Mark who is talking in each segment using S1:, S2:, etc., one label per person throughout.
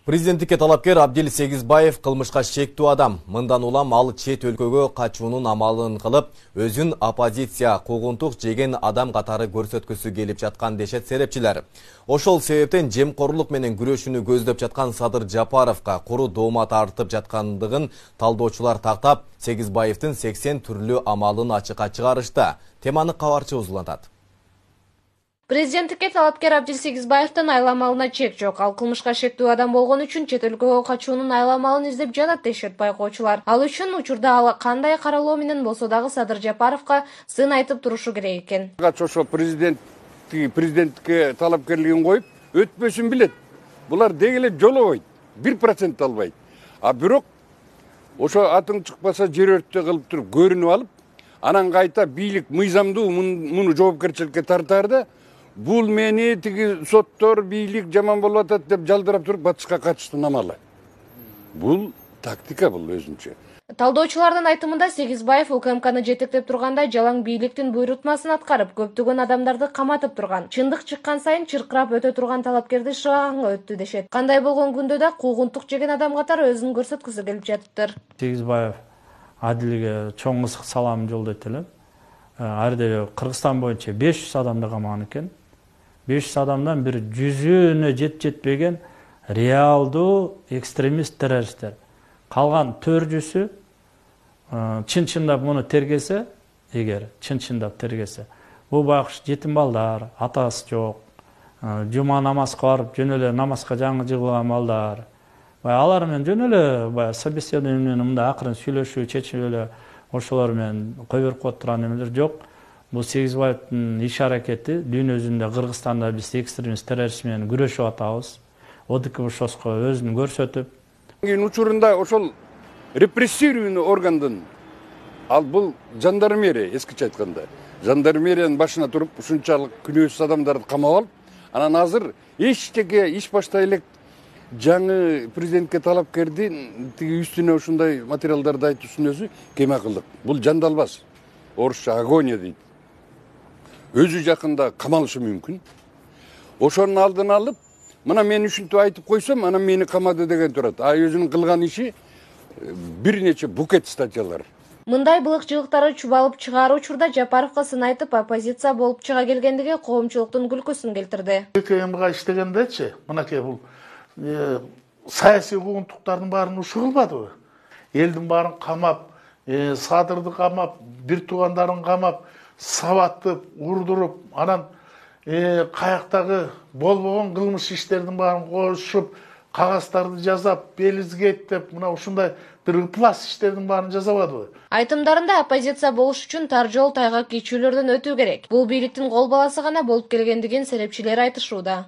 S1: Президенттикке талапкер Абдил Сегизбаев кылмышка шектүү адам. Мындан улам ал чет өлкөгө качуунун амалын кылып, өзүн оппозиция куугунтук жеген адам катары көрсөткүсү келип жаткан дешет серепчилер. Ошол себептен жемкорлук менен күрөшүүнү көздөп жаткан Садыр Жапаровго куру доомат артып жаткандыгын талдоочулар тактап, Сегизбаевдин 80 түрлүү амалын ачыкка чыгарышты. Теманы кабарчыбыз улантат.
S2: Президенттикке талапкер Абдил Сегизбаевдин айламалына чек жок. Ал кылмышка шектүү адам болгон үчүн чет өлкөгө качуунун айламалын издеп жатат дешет байкоочулар. Ал үчүн учурда ал кандай каралоо менен болсо дагы Садыр Жапаровго сын айтып турушу керек экен.
S3: Ошо президенттикке талапкерлигин коюп, өтпөсүн билет. Булар деги эле жолобойт, 1% албайт. А бирок ошо атың чыкпаса жер өрттө кылып туруп көрүнүп алып, анан кайта бийлик мыйзамдуу муну жоопкерчиликке тартаар да, бул мени тиги соттор, бийлик жаман болуп атат деп жалдырап туруп батышка качыштын амалы. Бул тактика, бул өзүнчө.
S2: Талдоочулардын айтымында Сегизбаев УКМКны жетектеп турганда жалаң бийликтин буйрутмасын аткарып, көптөгөн адамдарды каматып турган. Чындык чыккан сайын чыркырап өтө турган талапкерди шыгаганга өттү дешет. Кандай болгон күндө да куугунтук жеген адам катары өзүн көрсөткүсү келип жатыптыр.
S4: Сегизбаев Адилге чоң ысык салам жолдойт элем. Арды Кыргызстан боюнча 500 адамды камаган экен. 500 адамдан бир 100-үнө жетпеген реалдуу экстремист террористтер. Калган 400-ü чын-чындап муну тергесе, эгер чын-чындап тергесе, бул байкуш жетим балдар, атасы жок, жума намазга барып, жөн эле намазга жаңы жыгылган балдар. Алар менен жөн эле собеседование менен мындай акырын сүйлөшүү, чечип эле ошолор менен кой берип коюп турган эмелер жок. Бул Сегизбаевдин иш аракети дүйнө жүзүндө Кыргызстанда биз экстремист террорист менен күрөшүп атабыз. ОДКБ-ШОСко өзүн көрсөтүп.
S3: Учурунда ошол репрессивный органдын, ал бул жандармерия, эскиче айтканда. Жандармериянын башына туруп, ушунчалык күнөөсүз адамдарды камап алып, анан азыр эчтеке иш баштай элек жаңы президентке талапкердин тиги үстүнө ушундай материалдарды айтуу өзү кем акылдык. Бул жандалбас. Орусча агония дейт. Өзү жакында камалышы мүмкүн. Ошонун алдын алып, мына мен ушинтип айтып койсом, анан мени камады деген турат. А өзүнүн кылган иши бир нече букет статьялар.
S2: Мындай былыкчылыктары чубалып чыгаар учурда Жапаровго сын айтып, оппозиция болуп чыга келгендиги коомчулуктун күлкүсүн келтирди.
S5: УКМга иштегендечи, мынакей бул саясий куугунтуктардын баарын ушул кылбадыбы? Элдин баарын камап, Садырды камап, бир туугандарын камап, сабаттып, урдуруп, анан каяктагы болбогон кылмыш иштердин баарын кошуп, кагаздарды жазап, белизгеттеп, мына ушундай бир ыплас иштердин баарын жазабадыбы?
S2: Айтымдарында оппозиция болуш үчүн тар жол тайгак кечүүлөрдөн өтүү керек. Бул бийликтин кол баласы гана болуп келгендигин серепчилер айтышууда.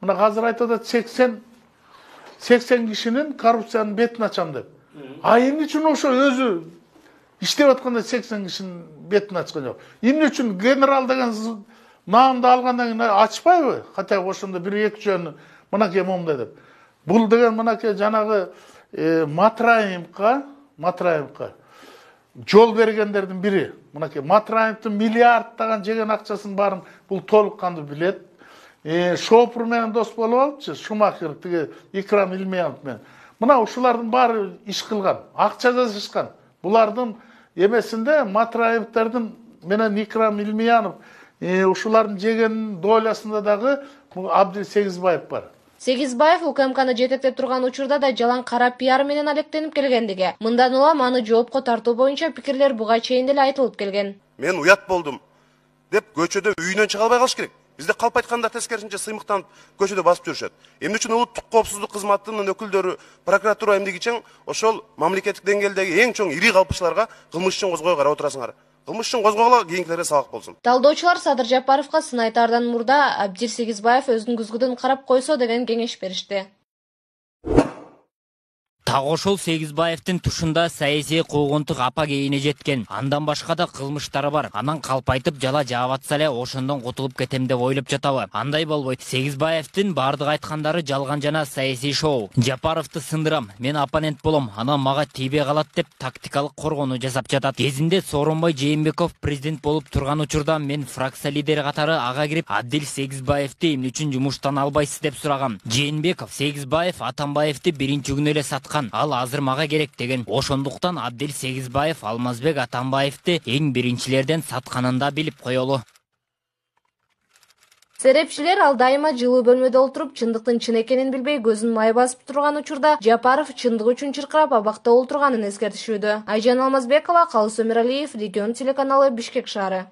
S5: Мына азыр айтып атат 80 кишинин коррупциянын бетин ачам деп. А эмне үчүн ошо өзү иштеп атканда 80 кишинин бетин ачкан жок? Эмне үчүн генерал деген наамды алгандан кийин ачпайбы? Хотя ошондо 1-2 жөнү мынакей момундай деп. Бул деген мынакей жанагы Матраевка жол бергендердин бири. Мынакей Матраевдин миллиардтаган жеген акчасын баарын бул толук кандуу билет. Шопур менен дос болуп алыпчы, Шумахер, тиги Икрам Илмиянов менен. Мына ушулардын баары иш кылган, акча жазышкан. Булардын эмесинде Матраевдердин менен Икрам Илмиянов ушулардын жеген долясында дагы Абдил Сегизбаев бар.
S2: Сегизбаев УКМКны жетектеп турган учурда да жалаң кара пиар менен алектенип келгендиги. Мындан улам аны жоопко тартуу боюнча пикирлер буга чейин деле айтылып келген.
S6: Мен уят болдум деп көчөдө үйүнөн чыга албай калыш керек. Бизде калп айтканда тескерисинче сыймыктанып көчөдө басып жүрүшөт. Эмне үчүн улуттук коопсуздук кызматынын өкүлдөрү, прокуратура эмнегичен ошол мамлекеттик деңгээлдеги эң чоң ири калпчыларга кылмыш ишин козгой карап отурасыңар. Кылмыш ишин козгогула кийинкилерге сабак болсун.
S2: Талдоочулар Садыр Жапаровго сын айтаардан мурда Абдил Сегизбаев өзүнүн күзгүдөн карап койсо деген кеңеш беришти.
S7: Так ошол Сегизбаевдин тушунда саясий куугунтук апа кейине жеткен. Андан башка да кылмыштары бар. Анан калпайтып жала жаап атса эле ошондон кутулуп кетем деп ойлоп жатабы? Андай болбойт. Сегизбаевдин бардык айткандары жалган жана саясий шоу. Жапаровду сындырам, мен оппонент болом, анан мага тийбей калат деп тактикалык коргонуу жасап жатат. Кезинде Сооронбай Жээнбеков президент болуп турган учурда мен фракция лидери катары ага кирип, Абдил Сегизбаевди эмне үчүн жумуштан албайсыз деп сурагам. Жээнбеков Сегизбаев Атамбаевди биринчи күнү эле саткан, ал азыр мага керек деген. Ошондуктан Абдил Сегизбаев Алмазбек Атамбаевди эң биринчилерден сатканын да билип коелу.
S2: Серепчилер ал дайыма жылуу бөлмөдө олтуруп, чындыктын чын экенин билбей көзүн май басып турган учурда Жапаров чындык үчүн чыркырап абакта олтурганын эскертишүүдө. Айжан Алмазбекова, Калыс Өмүралиев, Регион телеканалы, Бишкек шаары.